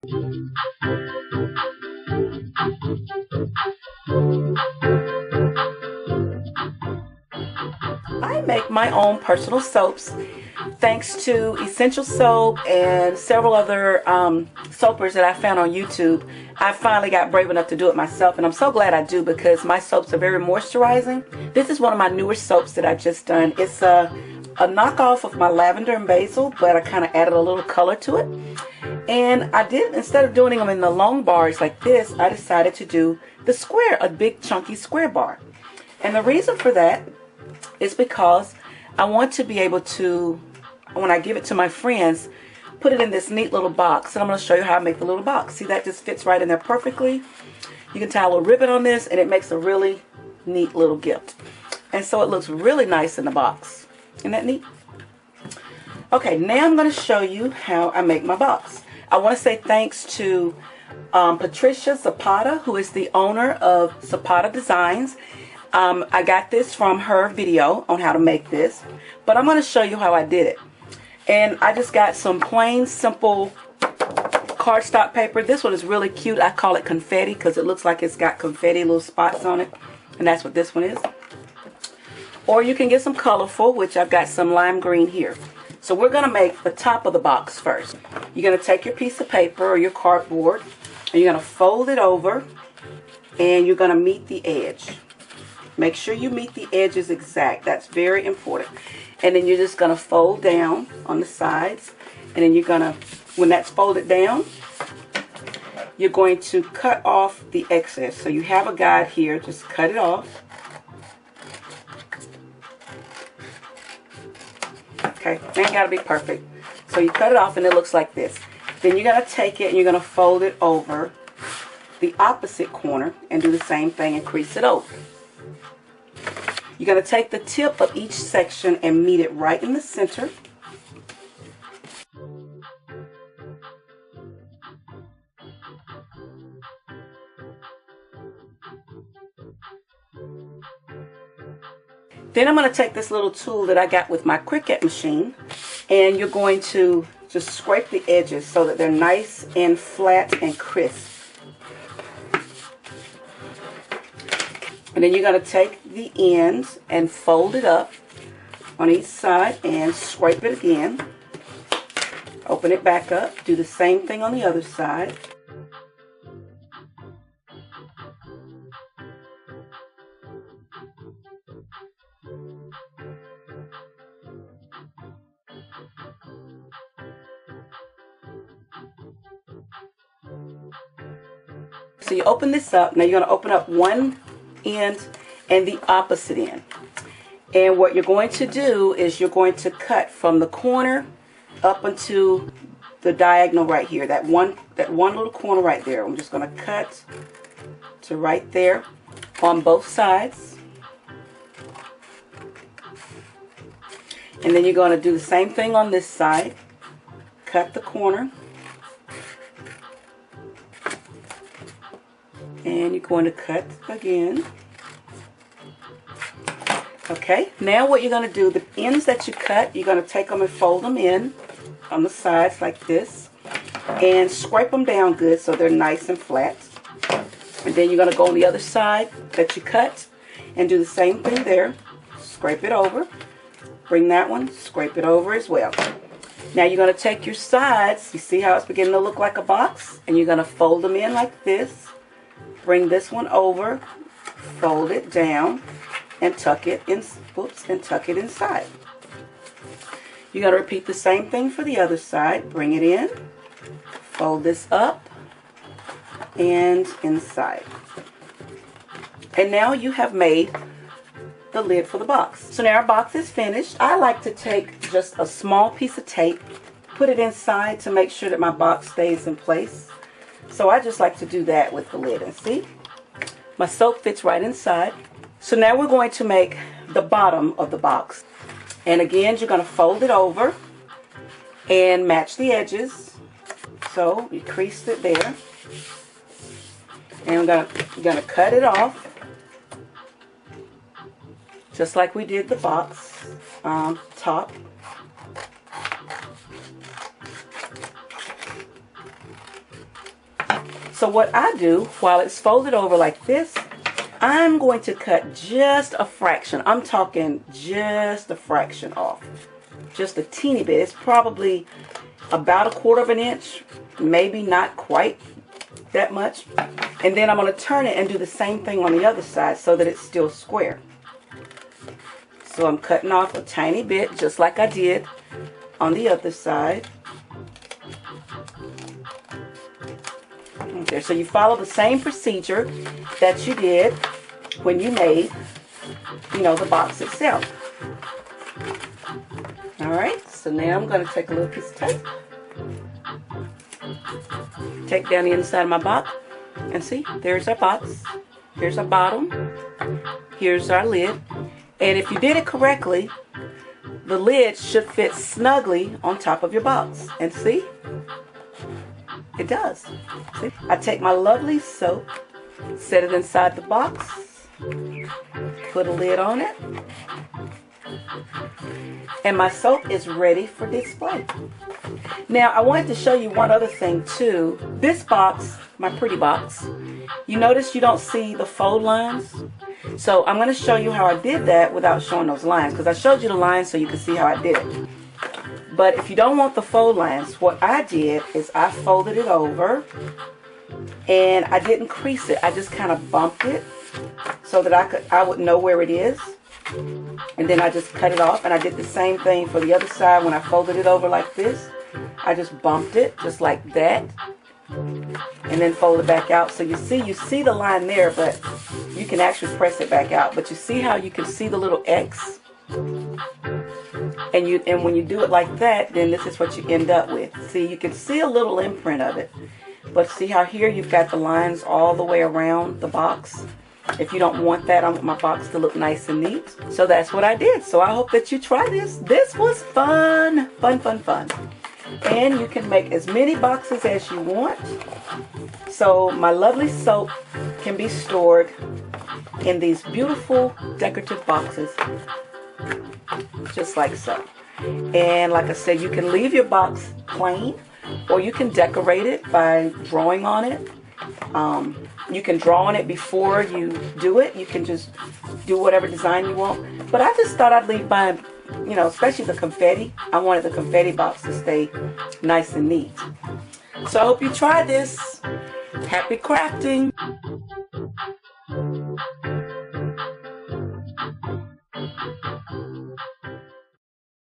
I make my own personal soaps thanks to Essential Soap and several other soapers that I found on YouTube. I finally got brave enough to do it myself, and I'm so glad I do because my soaps are very moisturizing. This is one of my newer soaps that I just done. It's a knockoff of my lavender and basil, but I kind of added a little color to it. And I did, instead of doing them in the long bars like this, I decided to do the square, a big chunky square bar. And the reason for that is because I want to be able to, when I give it to my friends, put it in this neat little box. And I'm going to show you how I make the little box. See, that just fits right in there perfectly. You can tie a little ribbon on this and it makes a really neat little gift. And so it looks really nice in the box. Isn't that neat? Okay, now I'm going to show you how I make my box. I want to say thanks to Patricia Zapata, who is the owner of Zapata Designs. I got this from her video on how to make this, but I'm going to show you how I did it. And I just got some plain, simple cardstock paper. This one is really cute. I call it confetti because it looks like it's got confetti little spots on it, and that's what this one is. Or you can get some colorful, which I've got some lime green here. So we're going to make the top of the box first. You're going to take your piece of paper or your cardboard, and you're going to fold it over, and you're going to meet the edge. Make sure you meet the edges exact. That's very important. And then you're just going to fold down on the sides, and then you're going to, when that's folded down, you're going to cut off the excess. So you have a guide here, just cut it off. Okay, it ain't got to be perfect. So you cut it off and it looks like this. Then you're going to take it and you're going to fold it over the opposite corner and do the same thing and crease it over. You're going to take the tip of each section and meet it right in the center. Then I'm going to take this little tool that I got with my Cricut machine, and you're going to just scrape the edges so that they're nice and flat and crisp. And then you're going to take the ends and fold it up on each side and scrape it again. Open it back up. Do the same thing on the other side. So you open this up. Now you're going to open up one end and the opposite end. And what you're going to do is you're going to cut from the corner up into the diagonal right here. That one little corner right there. I'm just going to cut to right there on both sides. And then you're going to do the same thing on this side. Cut the corner. And you're going to cut again. Okay, now what you're going to do, the ends that you cut, you're going to take them and fold them in on the sides like this. And scrape them down good so they're nice and flat. And then you're going to go on the other side that you cut and do the same thing there. Scrape it over. Bring that one, scrape it over as well. Now you're going to take your sides, you see how it's beginning to look like a box? And you're going to fold them in like this. Bring this one over, fold it down, and tuck it in. Whoops, and tuck it inside. You're going to repeat the same thing for the other side. Bring it in, fold this up, and inside. And now you have made the lid for the box. So now our box is finished. I like to take just a small piece of tape, put it inside to make sure that my box stays in place. So I just like to do that with the lid. And see, my soap fits right inside. So now we're going to make the bottom of the box. And again, you're going to fold it over and match the edges. So you creased it there. And we're going to cut it off. Just like we did the box top. So what I do while it's folded over like this, I'm going to cut just a fraction. I'm talking just a fraction off. Just a teeny bit. It's probably about 1/4 of an inch, maybe not quite that much. And then I'm going to turn it and do the same thing on the other side so that it's still square. So I'm cutting off a tiny bit just like I did on the other side. There. So you follow the same procedure that you did when you made, you know, the box itself. Alright, so now I'm going to take a little piece of tape, take down the inside of my box, and see, there's our box, here's our bottom, here's our lid, and if you did it correctly, the lid should fit snugly on top of your box, and see? It does. See? I take my lovely soap, set it inside the box, put a lid on it, and my soap is ready for display. Now I wanted to show you one other thing too. This box, my pretty box, you notice you don't see the fold lines. So I'm going to show you how I did that without showing those lines, because I showed you the lines so you can see how I did it. But if you don't want the fold lines, what I did is I folded it over and I didn't crease it. I just kind of bumped it so that I would know where it is. And then I just cut it off, and I did the same thing for the other side. When I folded it over like this, I just bumped it just like that and then fold it back out. So you see the line there, but you can actually press it back out. But you see how you can see the little X? And when you do it like that, then this is what you end up with. See, you can see a little imprint of it. But see how here you've got the lines all the way around the box? If you don't want that, I want my box to look nice and neat. So that's what I did. So I hope that you try this. This was fun. Fun, fun, fun. And you can make as many boxes as you want. So my lovely soap can be stored in these beautiful decorative boxes. Just like so. And like I said, you can leave your box plain, or you can decorate it by drawing on it. You can draw on it before you do it. You can just do whatever design you want. But I just thought I'd leave by, you know, especially the confetti. I wanted the confetti box to stay nice and neat. So I hope you try this. Happy crafting!